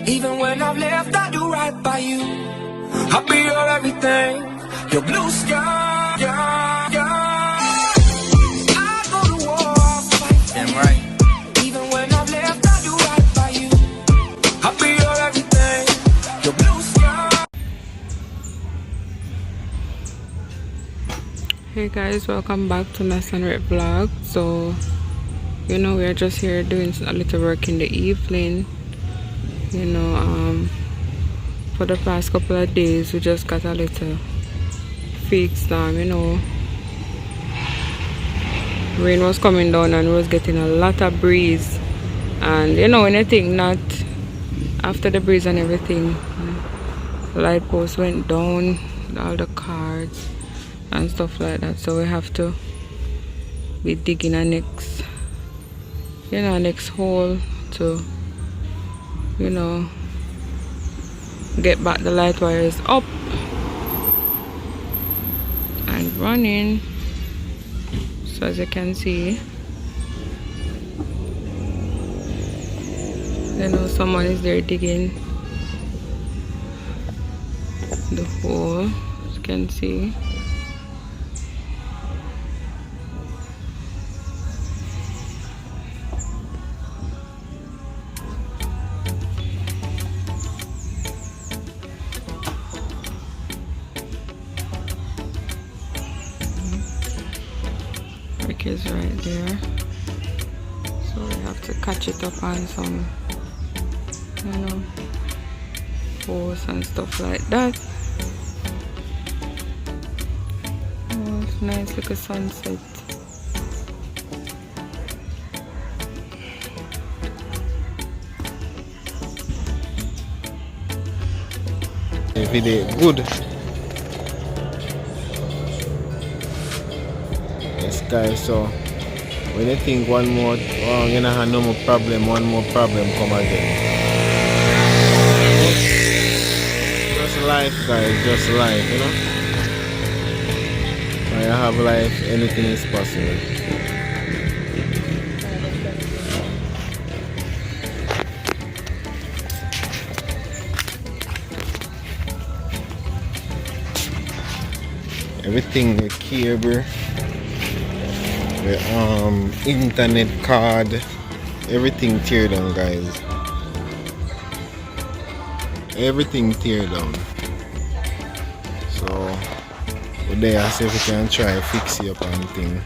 Even when I've left, I do right by you. I'll be your everything, your blue sky. I go to war, I'll fight. Damn right. Even when I've left, I do right by you. I'll be your everything, your blue sky. Hey guys, welcome back to Nasanret vlog. So you know, we are just here doing a little work in the evening. You know, for the past couple of days we just got a little fake storm. You know, rain was coming down and we was getting a lot of breeze, and you know, when you think not after the breeze and everything, light post went down, all the cards and stuff like that, so we have to be digging a next hole to, you know, get back the light wires up and running. So as you can see, you know, someone is there digging the hole, as you can see. Is right there, so we have to catch it up on some, you know, posts and stuff like that. Oh, it's nice, look at sunset. Every day good. Guys, so when you think one more, you know, have no more problem, one more problem come again. Just life, guys, just life, you know. When you have life, anything is possible. Everything the cable, the internet card, everything tear down, guys. Everything tear down. So we're there, see if we can try fix it up and thing.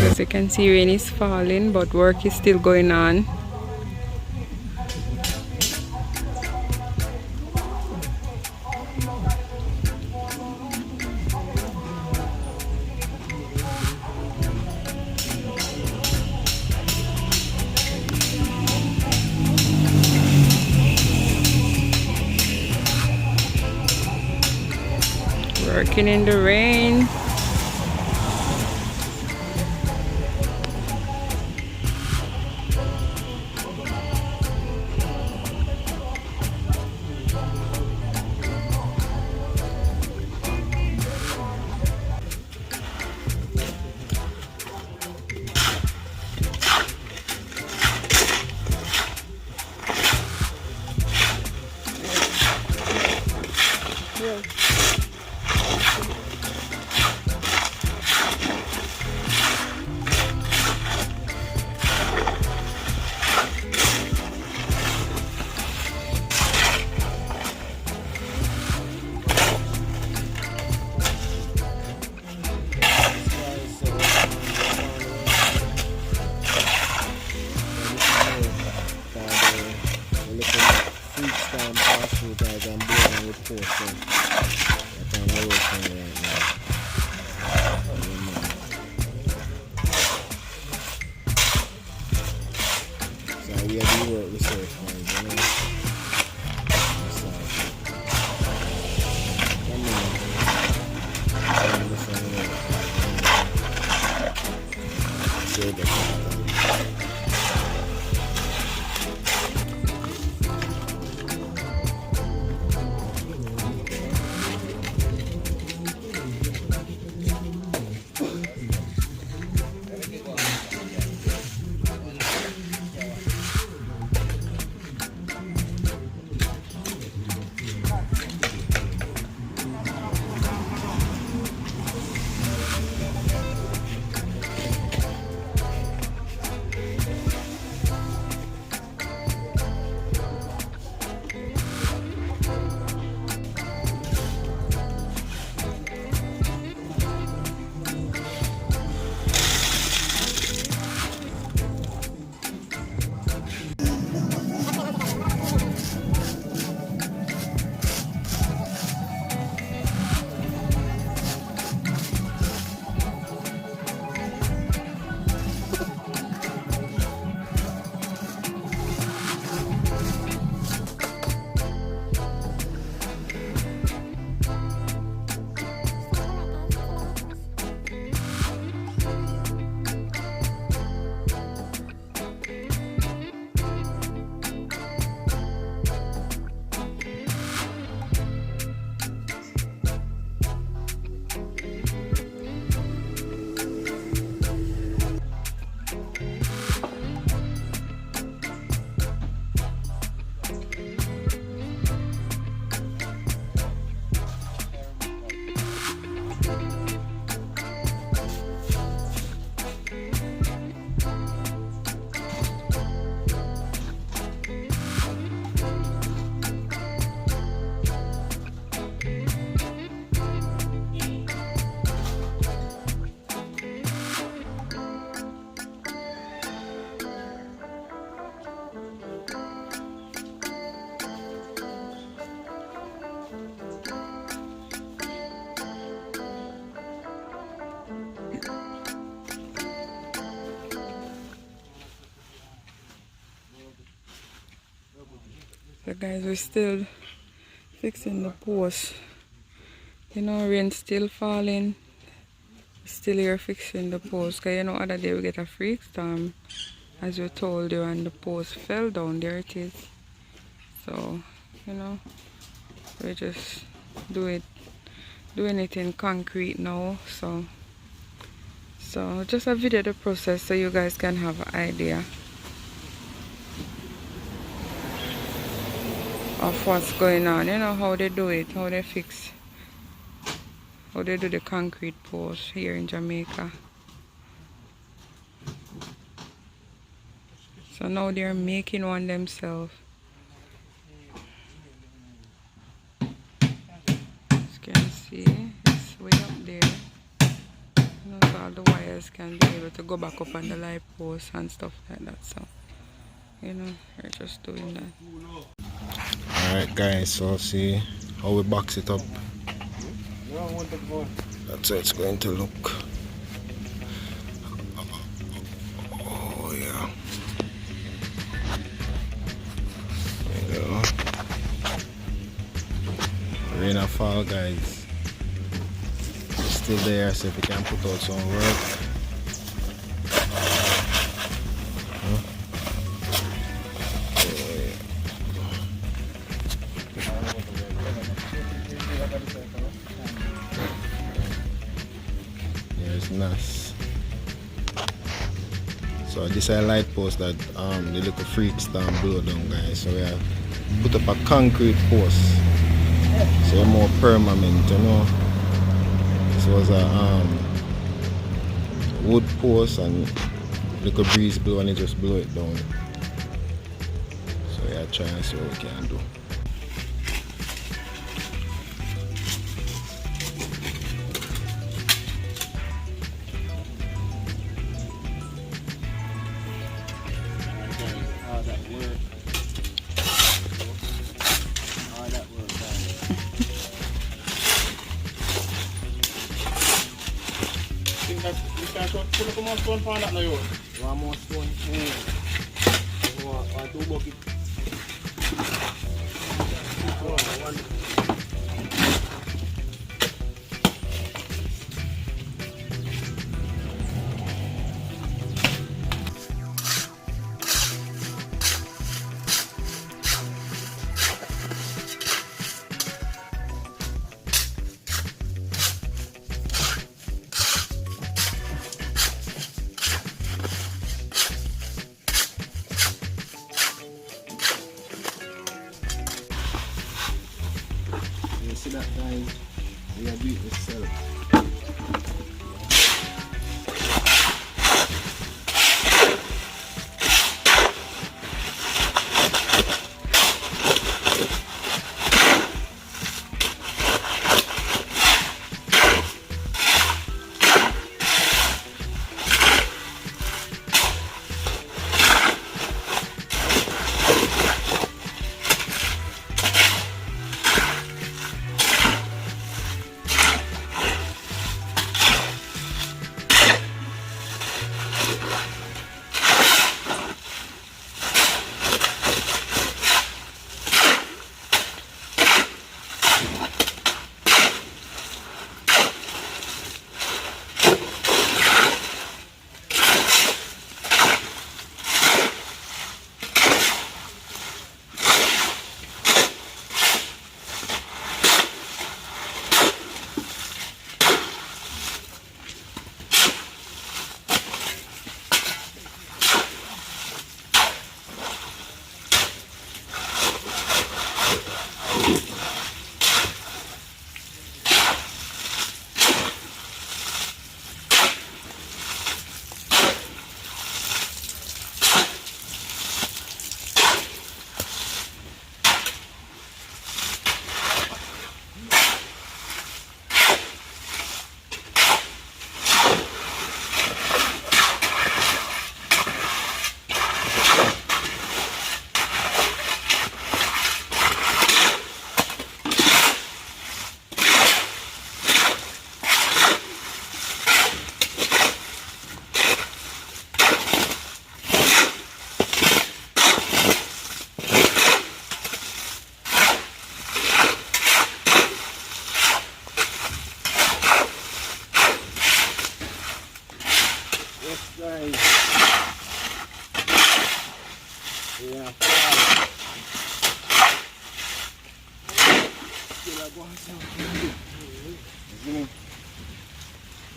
As you can see, rain is falling, but work is still going on. Working in the rain. So guys, we're still fixing the post. You know, rain still falling. Still here fixing the post. Cause you know, other day we get a freak storm, as we told you, and the post fell down. There it is. So, you know, we just doing it in concrete now. So just a video the process so you guys can have an idea of what's going on. You know how they do it, how they fix, how they do the concrete post here in Jamaica. So now they're making one themselves. As you can see, it's way up there. You know, so all the wires can be able to go back up on the light post and stuff like that. So, you know, we're just doing that. Alright guys, so see how we box it up. That's how it's going to look. Oh yeah. There you go. Rain or fall guys. still there, so if we can put out some work. It's nice. So this is a light post that the little freak storm blow down, guys. So we have put up a concrete post. So more permanent, you know. This was a wood post and little breeze blow and it just blow it down. So yeah, try and see what we can do. Pull up more stone for that now, you. One more stone. Or two buckets. One. See that, guys? We are doing this self.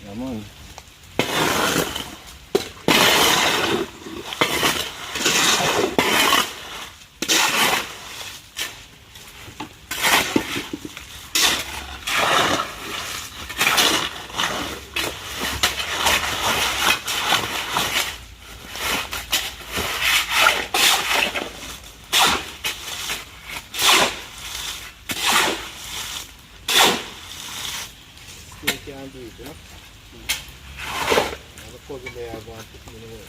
Come on. Still can't do it, you know? Now the puzzle there are going to put in the work.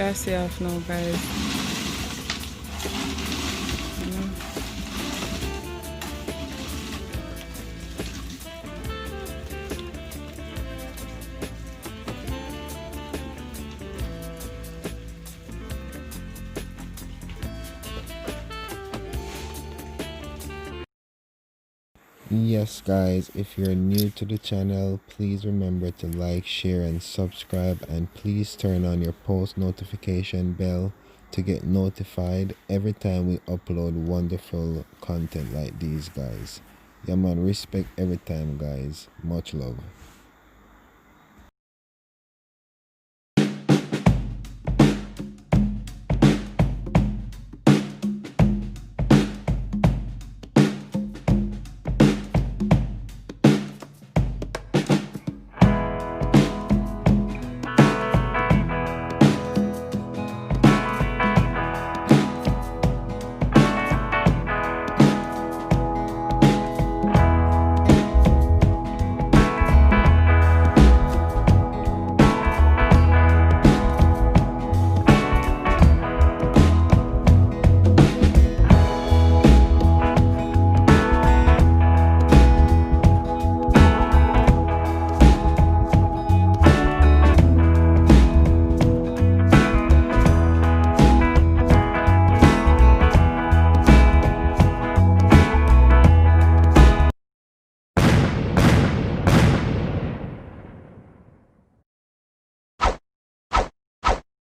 can see off now, guys. Yes guys, if you're new to the channel, please remember to like, share and subscribe, and please turn on your post notification bell to get notified every time we upload wonderful content like these guys. Yeah man, respect every time guys. Much love.